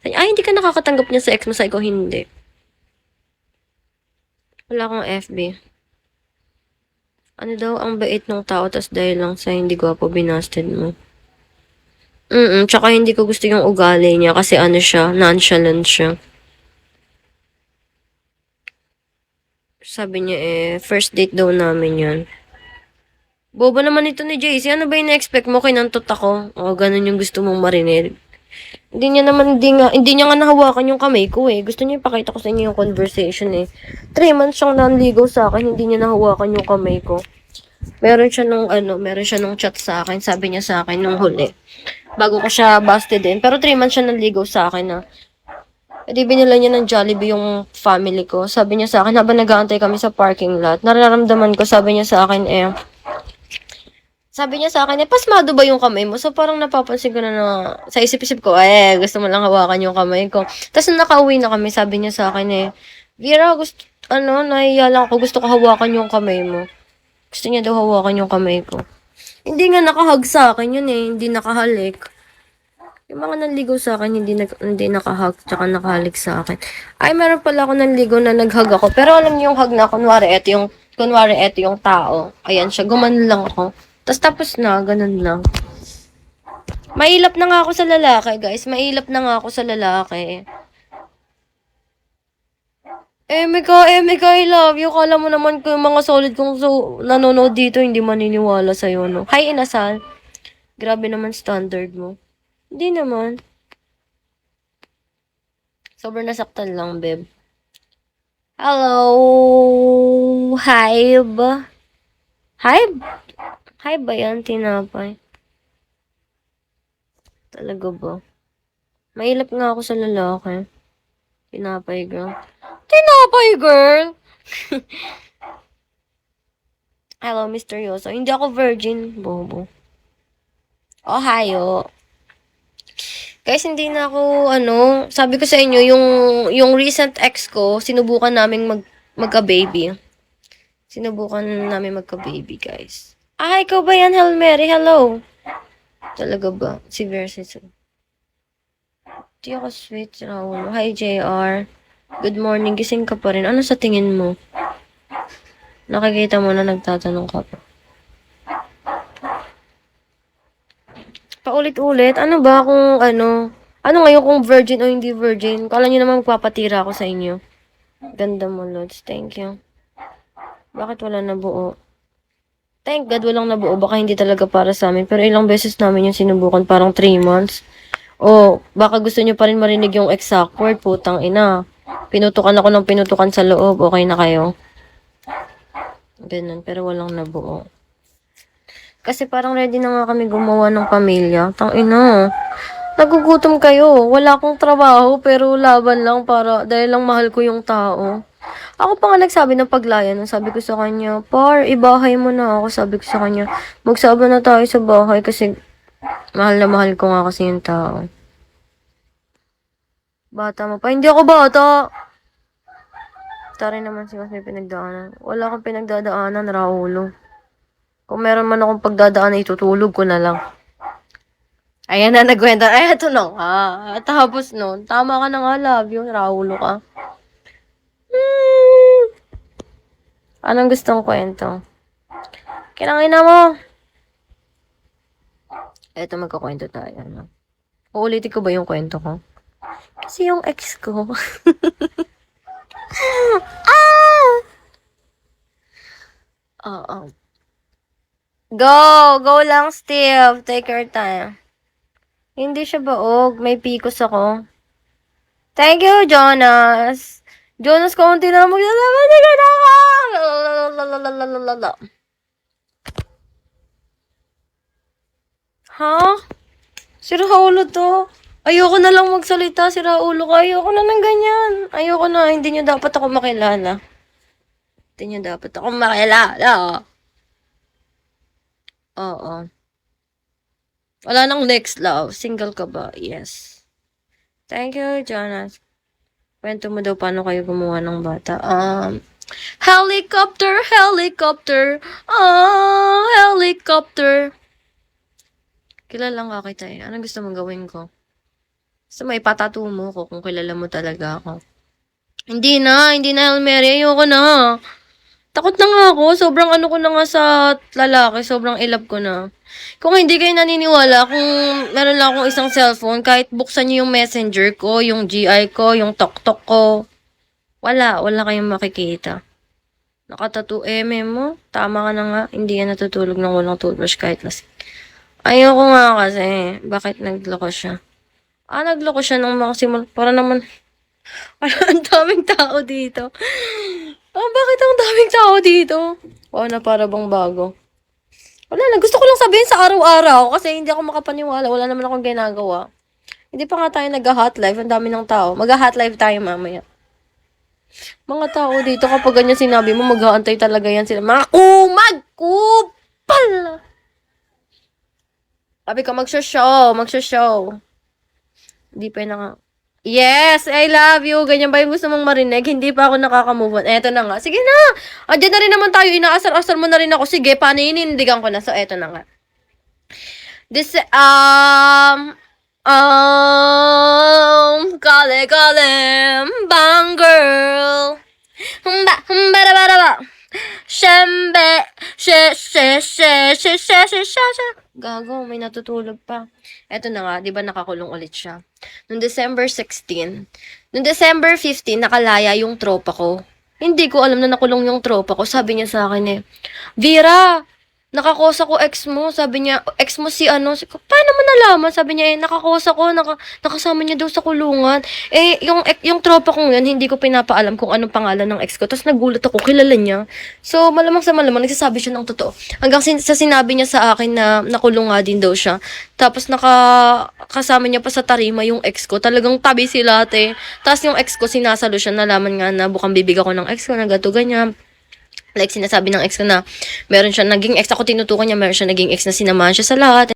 Ay, hindi ka nakakatanggap niya sa ex mo. Sabi ko, hindi. Wala akong FB. Ano daw, ang bait ng tao, tas dahil lang sa hindi gwapo, binasted mo. Tsaka hindi ko gusto yung ugali niya kasi ano siya, nonchalant siya. Sabi niya first date daw namin yun. Bobo naman ito ni JC. Ano ba yung na-expect mo? Kinantot ako. O, ganun yung gusto mong marinig. Hindi niya nga nahawakan yung kamay ko eh. Gusto niya ipakita ko sa inyo yung conversation eh. 3 months siyang nanligaw sa akin, hindi niya nahawakan yung kamay ko. Meron siya nung chat sa akin. Sabi niya sa akin nung huli. Bago ko siya busted din. Pero 3 months siya nanligaw sa akin na. Di binila niya ng Jollibee yung family ko. Sabi niya sa akin, habang nag-aantay kami sa parking lot, nararamdaman ko, sabi niya sa akin sabi niya sa akin, pasmado ba yung kamay mo? So, parang napapansin ko na sa isip-isip ko, gusto mo lang hawakan yung kamay ko. Tapos, nung nakauwi na kami, sabi niya sa akin Vera, nahiya lang ako, gusto ko hawakan yung kamay mo. Gusto niya daw hawakan yung kamay ko. Hindi nga nakahag sa akin yun hindi nakahalik. Yung mga nanligaw sa akin, hindi nakahag, tsaka nakahalik sa akin. Ay, meron pala ako nanligaw na naghag ako. Pero alam niyo yung hug na, kunwari, eto yung tao. Ayan siya, gumanon lang ako. Tapos na, ganun lang. Mailap na nga ako sa lalaki, guys. Mailap na nga ako sa lalaki. Mika, I love you. Kala mo naman ko yung mga solid kong nanonood dito, hindi maniniwala sa'yo, no? Hi, Inasal. Grabe naman standard mo. Hindi naman. Sobrang nasaktan lang, babe. Hello, Hive. Hive? Hive ba yan? Tinapay. Talaga ba? Mailap nga ako sa lalaki. Tinapay girl. Tinapay girl! Hello, misteryoso. Hindi ako virgin, bobo. Ohio. Guys, hindi na ako, sabi ko sa inyo, yung recent ex ko, sinubukan namin magka-baby. Sinubukan namin magka-baby, guys. Ikaw ba yan, Hail Mary? Hello. Talaga ba? Si Versus. Di ako sweet, Raul. Hi, JR. Good morning. Gising ka pa rin. Ano sa tingin mo? Nakikita mo na nagtatanong ka pa. Paulit-ulit? Ano ba kung ano ngayon kung virgin o hindi virgin? Kala nyo naman magpapatira ako sa inyo. Ganda mo, Lods. Thank you. Bakit wala na buo? Thank God walang nabuo. Baka hindi talaga para sa amin. Pero ilang beses namin yung sinubukan. Parang 3 months. Baka gusto nyo pa rin marinig yung exact word. Putang ina. Pinutukan ako ng pinutukan sa loob. Okay na kayo? Ganun. Pero walang nabuo. Kasi parang ready na nga kami gumawa ng pamilya. Tang ina. Nagugutom kayo. Wala akong trabaho pero laban lang dahil lang mahal ko yung tao. Ako pa nga nagsabi ng paglaya nung sabi ko sa kanya, Par, ibahay mo na ako. Sabi ko sa kanya, magsama na tayo sa bahay kasi mahal na mahal ko nga kasi yung tao. Bata mo pa. Hindi ako bata. Tari naman siya kasi pinagdaanan. Wala akong pinagdadaanan, Raulo. Kung meron man akong pagdadaanan, itutulog ko na lang. Ayan na, nagkwenta. Ay, ito na nga. Tapos nun, tama ka na nga, love you. Raulo ka. Anong gustong kwento? Kinangina mo. Eto, magkakwento tayo. No? Uulitin ko ba yung kwento ko? Kasi yung ex ko. Oo. Go! Go lang, Steve. Take your time. Hindi siya baog. May pikos ako. Thank you, Jonas. Jonas, kaunti na lang maglalaman. Hindi ka na ka! Lalalala. Ha? Si Raulo to. Ayoko na lang magsalita, si Raulo ka. Ayoko na ng ganyan. Ayoko na. Hindi nyo dapat ako makilala. Hindi nyo dapat ako makilala. Oo. Wala nang next love. Single ka ba? Yes. Thank you, Jonas. Kwento mo daw paano kayo gumawa ng bata. Helicopter, helicopter. Helicopter. Kilala nga kita Anong gusto mong gawin ko? So, may patatu mo ko kung kilala mo talaga ako. Hindi na, Hail Mary, ayoko na. Takot na nga ako, sobrang ano ko na nga sa lalaki, sobrang ilap ko na. Kung hindi kayo naniniwala, kung meron lang akong isang cellphone, kahit buksan niyo yung messenger ko, yung GI ko, yung TokTok ko, wala kayong makikita. Nakatattoo mo, tama ka na nga, hindi yan natutulog ng walang toothbrush kahit lasing. Ayoko nga kasi, bakit nagloko siya? Nagloko siya nung makasimula, para naman, ang daming tao dito. Bakit ang daming tao dito? Na para bang bago. Wala na, gusto ko lang sabihin sa araw-araw kasi hindi ako makapaniwala, wala naman akong ginagawa. Hindi pa nga tayo nag-hot live, ang dami ng tao. Mag-hot live tayo mamaya. Mga tao dito, kapag ganyan sinabi mo, mag-aantay talaga yan sila. Mga kumag! Kupal! Sabi ka, magsha-show. Hindi pa na nga. Yes, I love you. Ganyan ba yung gusto mong marinig? Hindi pa ako nakaka-move on. Eto na nga. Sige na. Andiyan na rin naman tayo. Inaasar-asar mo na rin ako. Sige, paninindigan ko na. So, eto na nga. This, kale, bang girl. Humba, Shembe, Gago, may natutulog pa. Eto na nga, di ba nakakulong ulit siya. Noong December 16, noong December 15, nakalaya yung tropa ko. Hindi ko alam na nakulong yung tropa ko. Sabi niya sa akin Vera, nakakosa ko ex mo. Sabi niya, ex mo si ano. Sabi ko, paano mo nalaman? Sabi niya, nakakosa ko, nakasama niya daw sa kulungan. Yung tropa kong yun, hindi ko pinapaalam kung anong pangalan ng ex ko. Tapos nagulat ako, kilala niya. So, malamang sa malamang, nagsasabi siya ng totoo. Hanggang sa sinabi niya sa akin na nakulong nga din daw siya. Tapos kasama niya pa sa tarima yung ex ko. Talagang tabi sila, ate. Tapos yung ex ko, sinasalo siya. Nalaman nga na bukang bibig ako ng ex ko, na gato ganyan. Like, sinasabi ng ex ko na meron siya naging ex. Ako tinutukan niya, meron siya naging ex na sinamahan siya sa lahat.